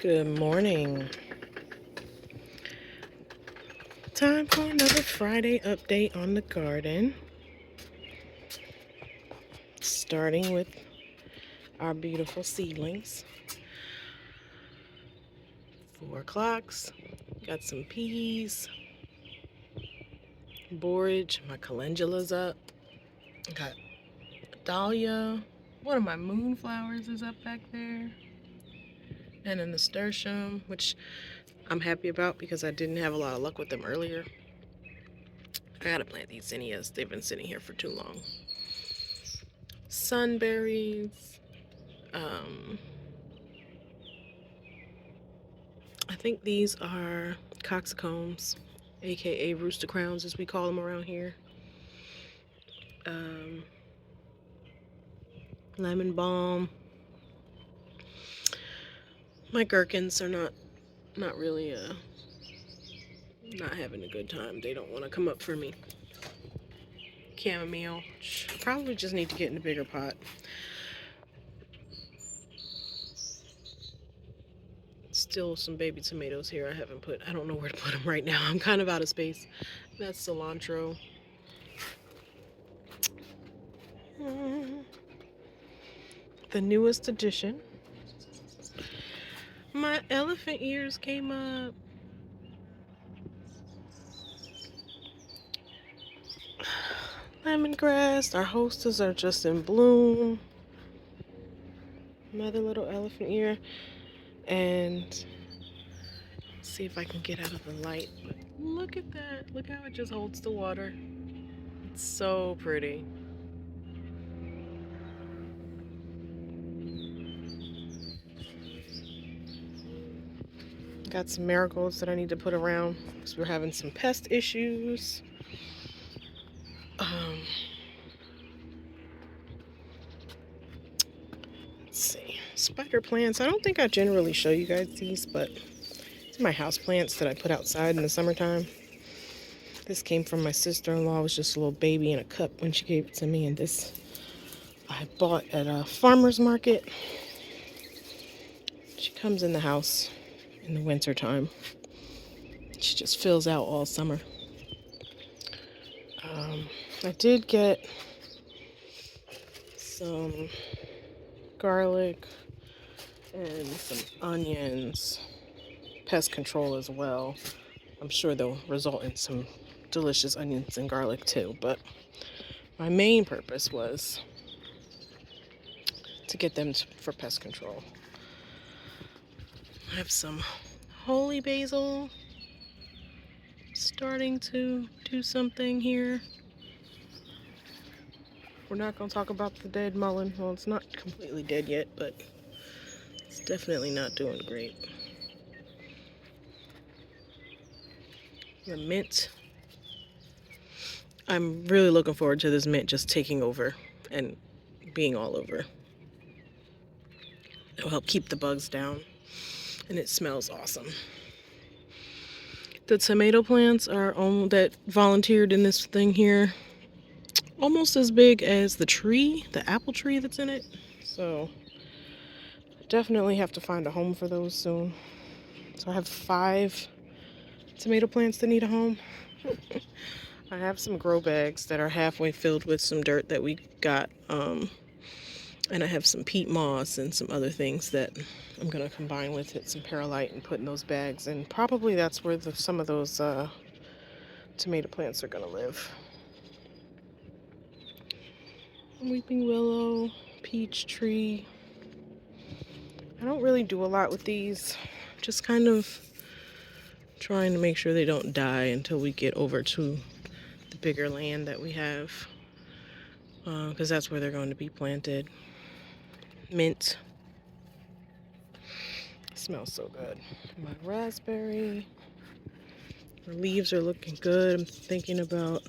Good morning. Time for another Friday update on the garden. Starting with our beautiful seedlings. 4 o'clock. Got some peas, borage. My calendula's up. Got dahlia. One of my moonflowers is up back there. And a nasturtium, which I'm happy about because I didn't have a lot of luck with them earlier. I gotta plant these zinnias. They've been sitting here for too long. Sunberries. I think these are coxcombs, aka rooster crowns as we call them around here. Lemon balm. My gherkins are not really not having a good time. They don't want to come up for me. Chamomile. Probably just need to get in a bigger pot. Still some baby tomatoes here I don't know where to put them right now. I'm kind of out of space. That's cilantro. The newest addition. My elephant ears came up. Lemongrass. Our hostas are just in bloom. Another little elephant ear. And see if I can get out of the light. But look at that. Look how it just holds the water. It's so pretty. Got some marigolds that I need to put around because we're having some pest issues. Let's see. Spider plants. I don't think I generally show you guys these, but these are my house plants that I put outside in the summertime. This came from my sister-in-law. It was just a little baby in a cup when she gave it to me, and this I bought at a farmer's market. She comes in the house in the winter time. She just fills out all summer. I did get some garlic and some onions, pest control as well. I'm sure they'll result in some delicious onions and garlic too, but my main purpose was to get them for pest control. I have some holy basil starting to do something here. We're not going to talk about the dead mullein. Well, it's not completely dead yet, but it's definitely not doing great. The mint. I'm really looking forward to this mint just taking over and being all over. It'll help keep the bugs down, and it smells awesome. The tomato plants are that volunteered in this thing here, almost as big as the tree, the apple tree that's in it. So definitely have to find a home for those soon. So I have 5 tomato plants that need a home. I have some grow bags that are halfway filled with some dirt that we got, and I have some peat moss and some other things that I'm going to combine with it, some perlite, and put in those bags. And probably that's where some of those tomato plants are going to live. Weeping willow, peach tree. I don't really do a lot with these. Just kind of trying to make sure they don't die until we get over to the bigger land that we have, because that's where they're going to be planted. Mint. Smells so good. My raspberry. The leaves are looking good. I'm thinking about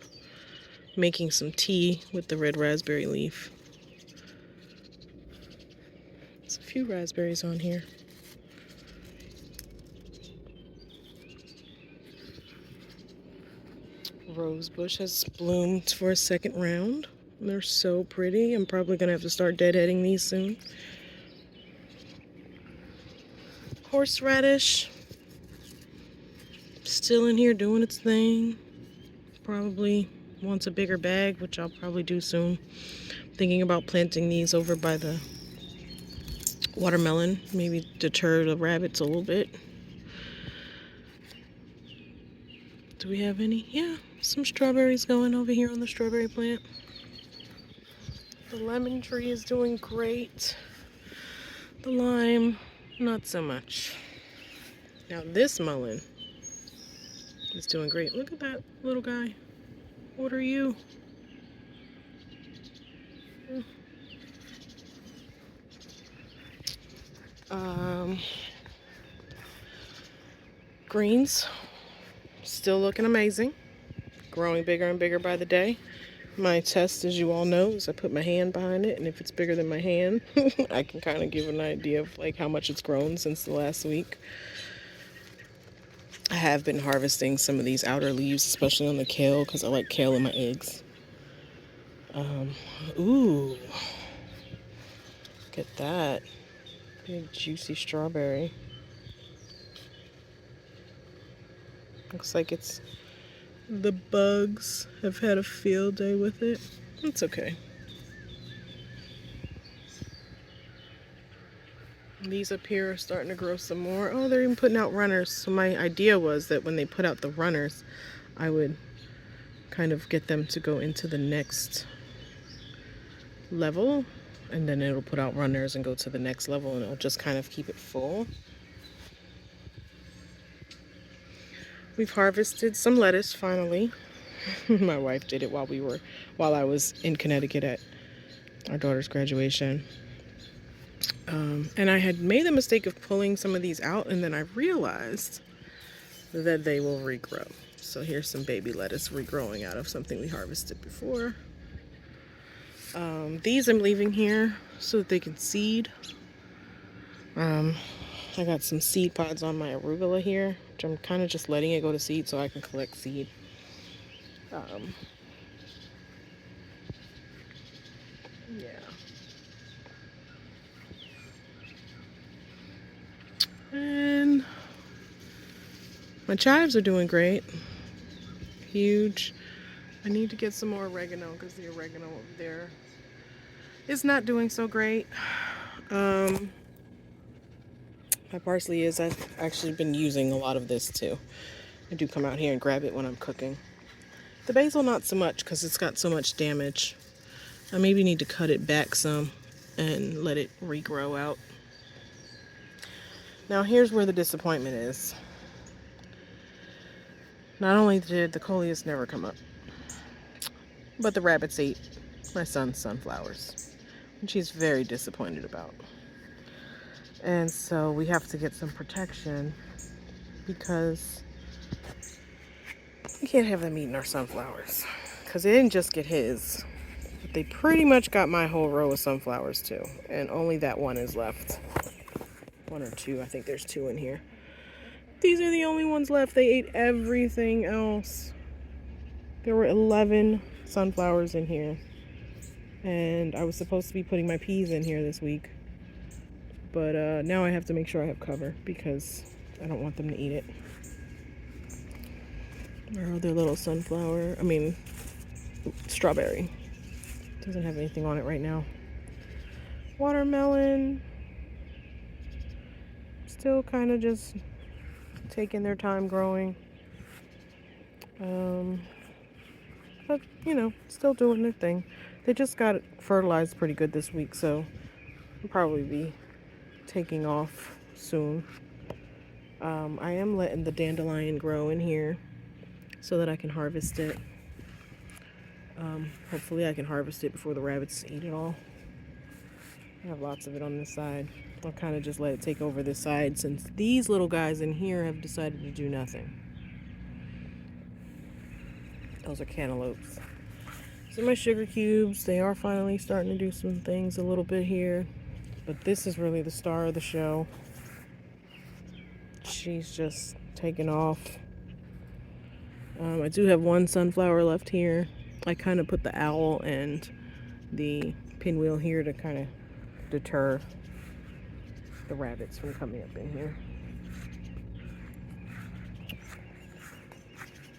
making some tea with the red raspberry leaf. There's a few raspberries on here. Rose bush has bloomed for a second round. They're so pretty. I'm probably going to have to start deadheading these soon. Horseradish, still in here doing its thing. Probably wants a bigger bag, which I'll probably do soon. Thinking about planting these over by the watermelon, maybe deter the rabbits a little bit. Do we have any? Yeah, some strawberries going over here on the strawberry plant. The lemon tree is doing great. The lime, not so much. Now this mullein is doing great. Look at that little guy. What are you? Greens, still looking amazing. Growing bigger and bigger by the day. My test, as you all know, is I put my hand behind it, and if it's bigger than my hand, I can kind of give an idea of like how much it's grown since the last week. I have been harvesting some of these outer leaves, especially on the kale, because I like kale in my eggs. Ooh, look at that. Big juicy strawberry. Looks like the bugs have had a field day with it. It's okay. These up here are starting to grow some more. Oh, they're even putting out runners. So my idea was that when they put out the runners, I would kind of get them to go into the next level, and then it'll put out runners and go to the next level, and it'll just kind of keep it full. We've harvested some lettuce finally. My wife did it while I was in Connecticut at our daughter's graduation. And I had made the mistake of pulling some of these out, and then I realized that they will regrow. So here's some baby lettuce regrowing out of something we harvested before. These I'm leaving here so that they can seed. I got some seed pods on my arugula here, which I'm kind of just letting it go to seed so I can collect seed. Yeah. And my chives are doing great. Huge. I need to get some more oregano because the oregano over there is not doing so great. My parsley is, I've actually been using a lot of this too. I do come out here and grab it when I'm cooking. The basil not so much because it's got so much damage. I maybe need to cut it back some and let it regrow out. Now here's where the disappointment is. Not only did the coleus never come up, but the rabbits ate my son's sunflowers, which he's very disappointed about. And so we have to get some protection because we can't have them eating our sunflowers. Because they didn't just get his, but they pretty much got my whole row of sunflowers too. And only that one is left. One or two, I think there's two in here. These are the only ones left. They ate everything else. There were 11 sunflowers in here. And I was supposed to be putting my peas in here this week. But now I have to make sure I have cover because I don't want them to eat it. Our other little strawberry. Doesn't have anything on it right now. Watermelon. Still kind of just taking their time growing. But, still doing their thing. They just got fertilized pretty good this week, so I'll probably be taking off soon. I am letting the dandelion grow in here so that I can harvest it. Hopefully I can harvest it before the rabbits eat it all. I have lots of it on this side. I'll kind of just let it take over this side since these little guys in here have decided to do nothing. Those are cantaloupes. So my sugar cubes, they are finally starting to do some things a little bit here. But this is really the star of the show. She's just taking off. I do have one sunflower left here. I kind of put the owl and the pinwheel here to kind of deter the rabbits from coming up in here.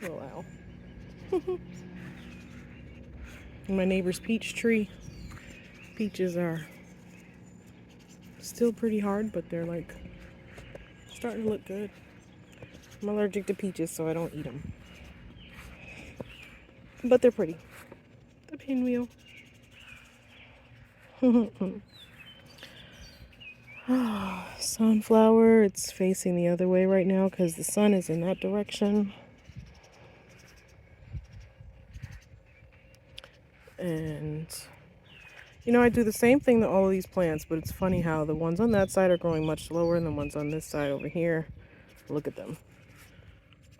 Little owl. My neighbor's peach tree. Peaches are still pretty hard, but they're like starting to look good. I'm allergic to peaches, so I don't eat them. But they're pretty. The pinwheel. Sunflower, it's facing the other way right now because the sun is in that direction. And you know, I do the same thing to all of these plants, but it's funny how the ones on that side are growing much slower than the ones on this side over here. Look at them.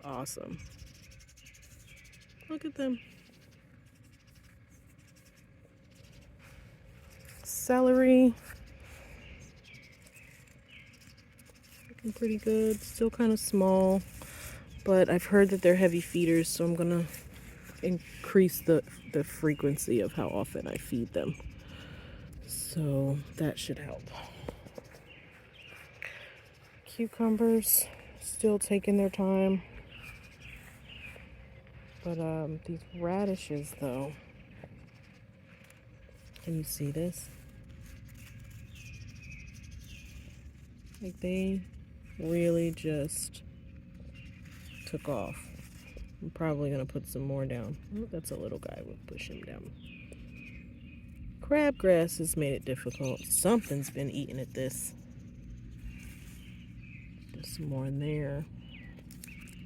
Awesome. Look at them. Celery. Looking pretty good. Still kind of small, but I've heard that they're heavy feeders, so I'm gonna increase the frequency of how often I feed them. So that should help. Cucumbers still taking their time. But these radishes though, can you see this? Like they really just took off. I'm probably gonna put some more down. Oh, that's a little guy, we'll push him down. Crabgrass has made it difficult. Something's been eating at this. There's some more in there.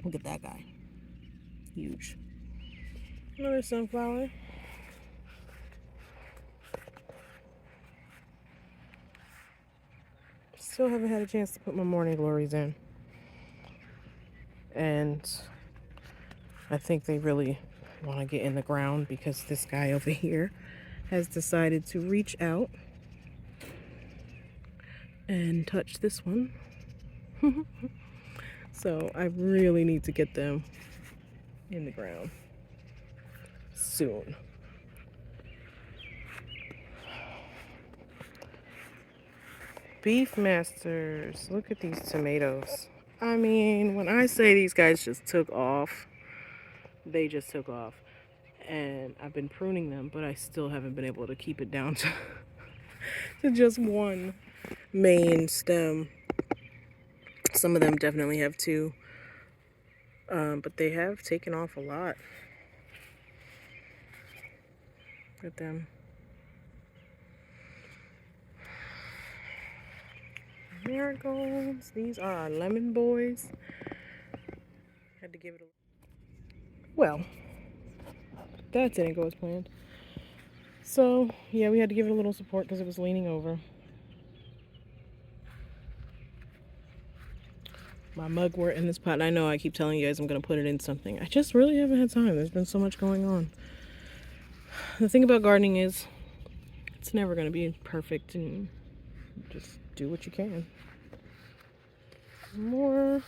Look at that guy. Huge. Another sunflower. Still haven't had a chance to put my morning glories in. And I think they really want to get in the ground because this guy over here has decided to reach out and touch this one. So I really need to get them in the ground soon. Beefmasters, look at these tomatoes. I mean, when I say these guys just took off, they just took off. And I've been pruning them, but I still haven't been able to keep it down to just one main stem. Some of them definitely have two, but they have taken off a lot. Look at them. Marigolds. These are our lemon boys. Had to give it a... Well, that didn't go as planned. So, yeah, we had to give it a little support because it was leaning over. My mugwort in this pot, and I know I keep telling you guys I'm going to put it in something. I just really haven't had time. There's been so much going on. The thing about gardening is it's never going to be perfect, and just do what you can. More.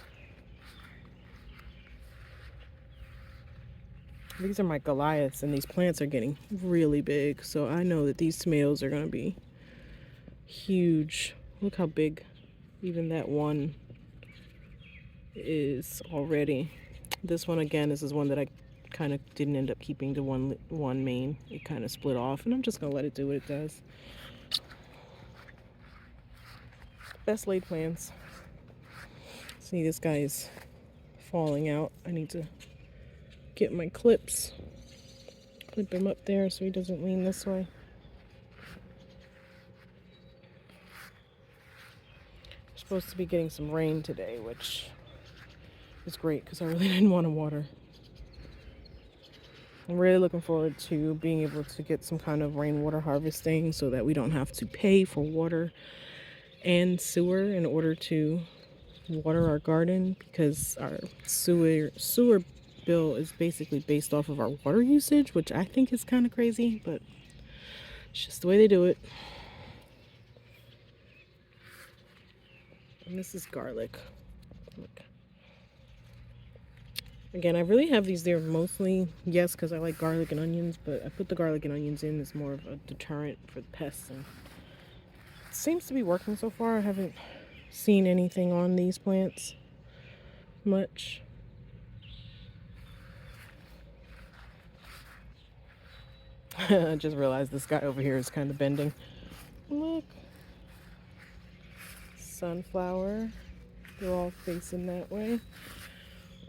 These are my Goliaths, and these plants are getting really big, so I know that these tomatoes are going to be huge. Look how big even that one is already. This one, again, this is one that I kind of didn't end up keeping to one main. It kind of split off, and I'm just going to let it do what it does. Best laid plans. See, this guy is falling out. I need to get my clips, clip him up there so he doesn't lean this way. We're supposed to be getting some rain today, which is great because I really didn't want to water. I'm really looking forward to being able to get some kind of rainwater harvesting so that we don't have to pay for water and sewer in order to water our garden, because our sewer bill is basically based off of our water usage, which I think is kind of crazy, but it's just the way they do it. And this is garlic. Look. Again, I really have these there mostly, yes, because I like garlic and onions, but I put the garlic and onions in as more of a deterrent for the pests. And it seems to be working so far. I haven't seen anything on these plants much. I just realized this guy over here is kind of bending. Look. Sunflower. They're all facing that way.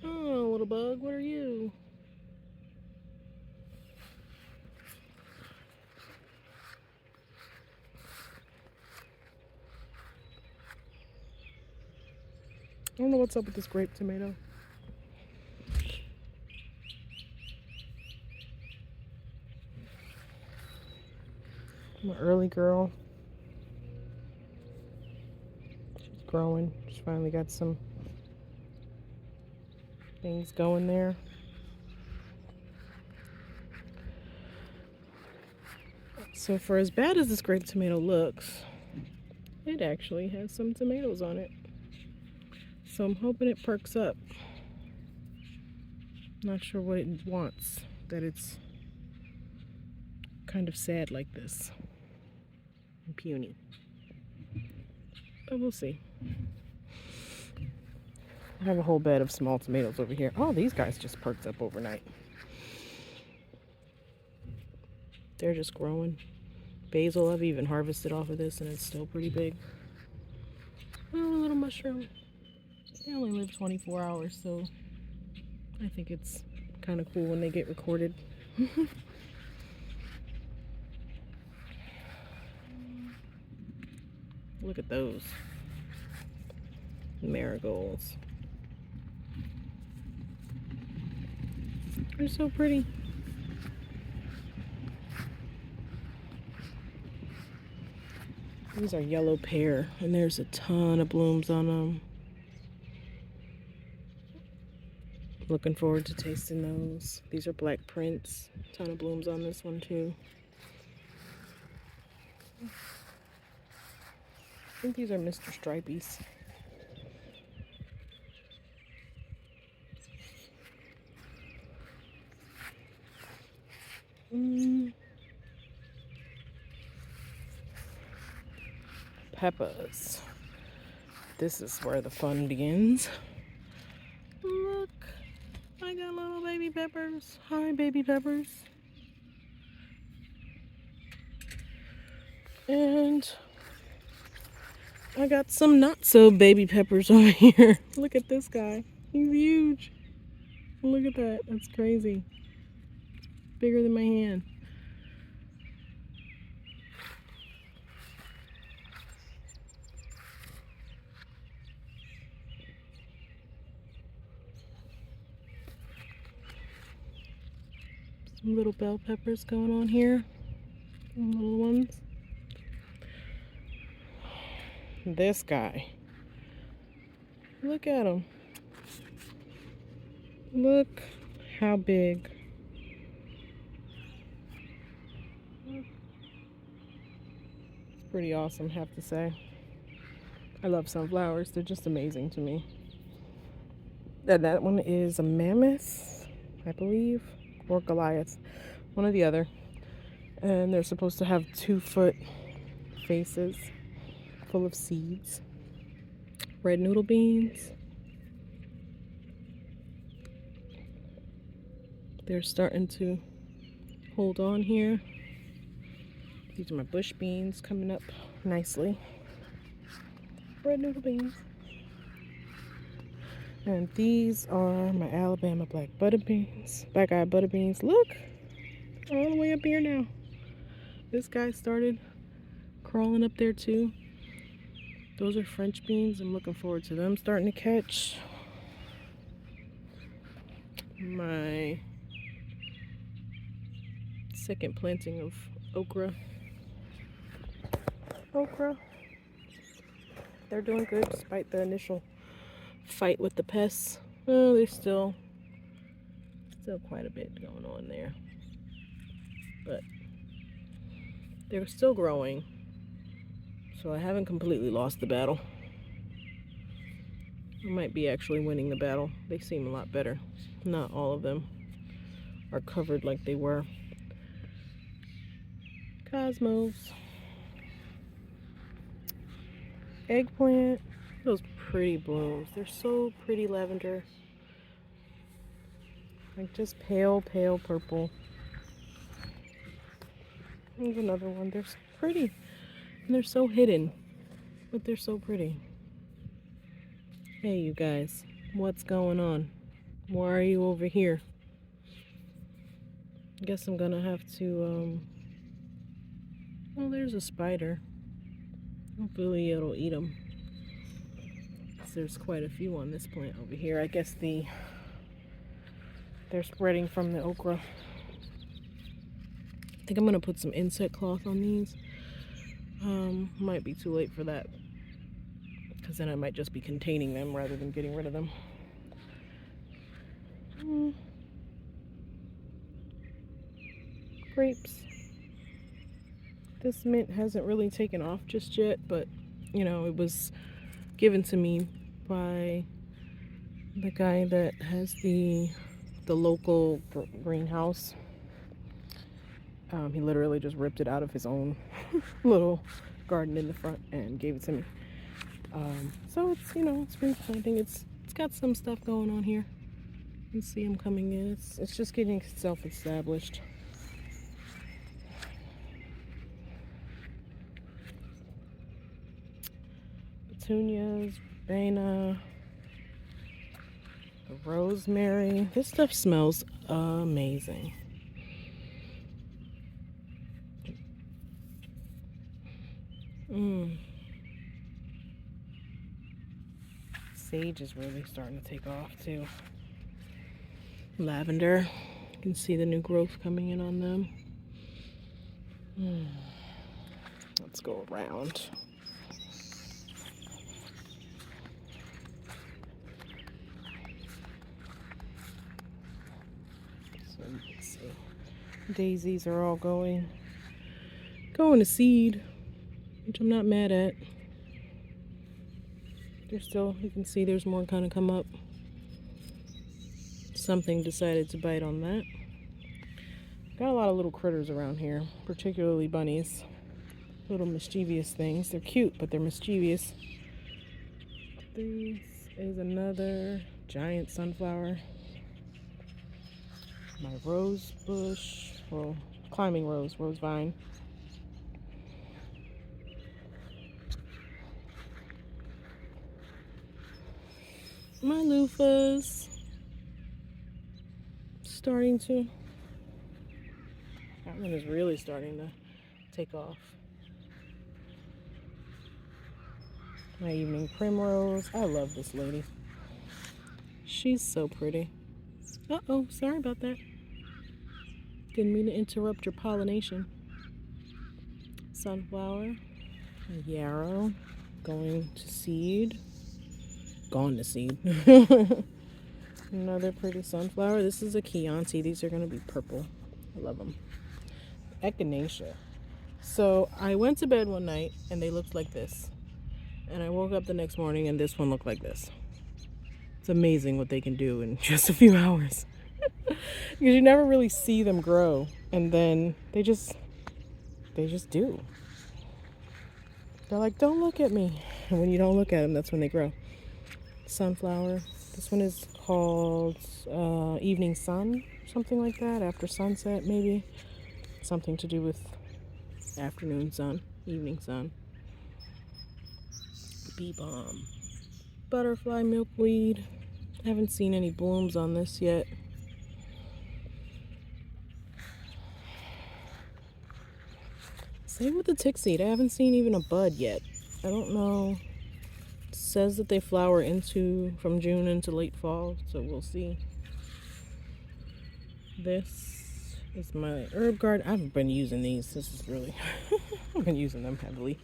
Oh, little bug, what are you? I don't know what's up with this grape tomato. I'm an early girl. She's growing. She's finally got some things going there. So for as bad as this grape tomato looks, it actually has some tomatoes on it. So I'm hoping it perks up. Not sure what it wants, that it's kind of sad like this. And puny. But we'll see. I have a whole bed of small tomatoes over here. Oh, these guys just perked up overnight. They're just growing. Basil, I've even harvested off of this and it's still pretty big. Oh, a little mushroom. They only live 24 hours, so I think it's kind of cool when they get recorded. Look at those marigolds. They're so pretty. These are yellow pear, and there's a ton of blooms on them. Looking forward to tasting those. These are Black Prince. Ton of blooms on this one too. I think these are Mr. Stripies. Peppers. This is where the fun begins. Look, I got little baby peppers. Hi, baby peppers. And I got some not so baby peppers over here. Look at this guy. He's huge. Look at that. That's crazy. Bigger than my hand. Some little bell peppers going on here. Some little ones. This guy. Look at him. Look how big. It's pretty awesome, I have to say. I love sunflowers. They're just amazing to me. That one is a mammoth, I believe, or Goliath. One or the other. And they're supposed to have 2-foot faces full of seeds. Red noodle beans. They're starting to hold on here. These are my bush beans coming up nicely. Red noodle beans. And these are my Alabama black butter beans. Black-eyed butter beans. Look! All the way up here now. This guy started crawling up there too. Those are French beans. I'm looking forward to them starting to catch. My second planting of okra. They're doing good despite the initial fight with the pests. Oh, there's still quite a bit going on there. But they're still growing. So I haven't completely lost the battle. I might be actually winning the battle. They seem a lot better. Not all of them are covered like they were. Cosmos. Eggplant. Those pretty blooms. They're so pretty lavender. Like just pale, pale purple. There's another one. They're so pretty. And they're so hidden. But they're so pretty. Hey, you guys. What's going on? Why are you over here? I guess I'm gonna have to, well, there's a spider. Hopefully it'll eat them. There's quite a few on this plant over here. I guess they're spreading from the okra. I think I'm gonna put some insect cloth on these. Might be too late for that, because then I might just be containing them rather than getting rid of them. Grapes. This mint hasn't really taken off just yet, but you know, it was given to me by the guy that has the local greenhouse. He literally just ripped it out of his own little garden in the front and gave it to me. So it's, you know, it's been planting. It's got some stuff going on here. You can see them coming in. It's just getting itself established. Petunias, verbena, rosemary. This stuff smells amazing. Sage is really starting to take off too. Lavender, you can see the new growth coming in on them. Let's go around. So you can see daisies are all going to seed, which I'm not mad at. There's still, you can see there's more kind of come up. Something decided to bite on that. Got a lot of little critters around here, particularly bunnies. Little mischievous things. They're cute, but they're mischievous. This is another giant sunflower. My rose bush, well, climbing rose vine. My loofahs starting to, that one is really starting to take off. My evening primrose. I love this lady. She's so pretty. Uh-oh, sorry about that. Didn't mean to interrupt your pollination. Sunflower, yarrow, going to seed. Gone to seed. Another pretty sunflower. This is a Chianti. These are going to be purple. I love them. Echinacea. So I went to bed one night and they looked like this. And I woke up the next morning and this one looked like this. It's amazing what they can do in just a few hours. Because you never really see them grow. And then they just do. They're like, don't look at me. And when you don't look at them, that's when they grow. Sunflower. This one is called Evening Sun, something like that. After sunset, maybe. Something to do with afternoon sun, evening sun. Bee balm. Butterfly milkweed. Haven't seen any blooms on this yet. Same with the tick seed. I haven't seen even a bud yet. I don't know. It says that they flower from June into late fall, so we'll see. This is my herb garden. I've been using these. This is really, I've been using them heavily.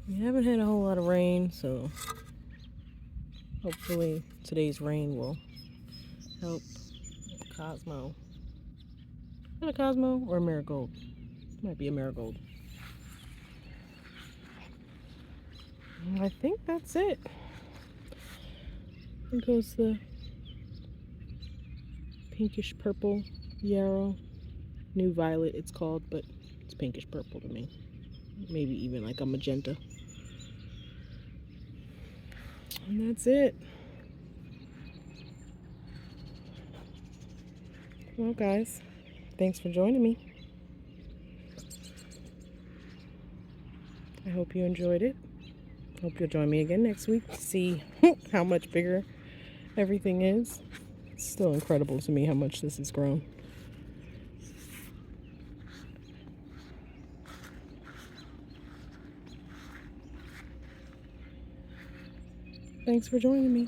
We haven't had a whole lot of rain, so hopefully today's rain will help. Cosmo. Is that a Cosmo or a marigold? It might be a marigold. I think that's it. There goes the pinkish purple yarrow. New violet it's called, but it's pinkish purple to me. Maybe even like a magenta. And that's it. Well, guys, thanks for joining me. I hope you enjoyed it. Hope you'll join me again next week to see how much bigger everything is. It's still incredible to me how much this has grown. Thanks for joining me.